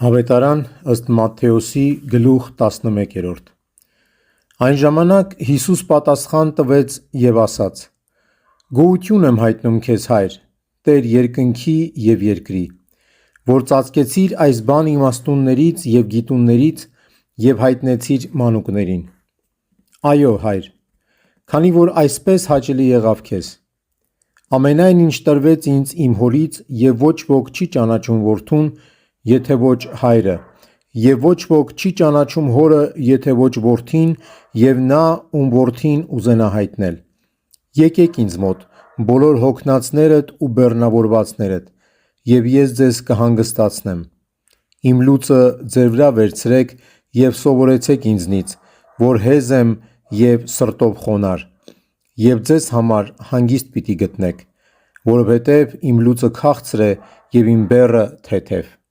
Ավետարան ըստ Մատթեոսի գլուխ 11: Այն ժամանակ Հիսուս պատասխան տվեց և ասաց. «Գոհություն եմ հայտնում քեզ, Հայր, Տեր երկնքի և երկրի, որ ծածկեցիր այս բան իմաստուններից և գիտուններից և հայտնեցիր մանուկներին: Այո, Հայր, քանի որ այսպես հաճելի եղավ քեզ: Ամենայն ինչ տրվեց ինձ իմ Հորից, և ոչ ոք չի ճանաչում Որդուն, եթե ոչ Հայրը, և ոչ ոք չի ճանաչում Հորը, եթե ոչ Որդին և նա, ում Որդին ուզենա հայտնել: Եկեք ինձ մոտ, բոլոր հոգնածներդ ու բեռնավորվածներդ, և ես ձեզ կհանգստացնեմ: Իմ լուծը ձեր վրա վերցրեք և սովորեցեք ինձնից, որ հեզ եմ և սրտով խոնարհ, և ձեզ համար հանգիստ պիտի գտնեք, որովհետև իմ լուծը քաղցր է և իմ բեռը թեթև»: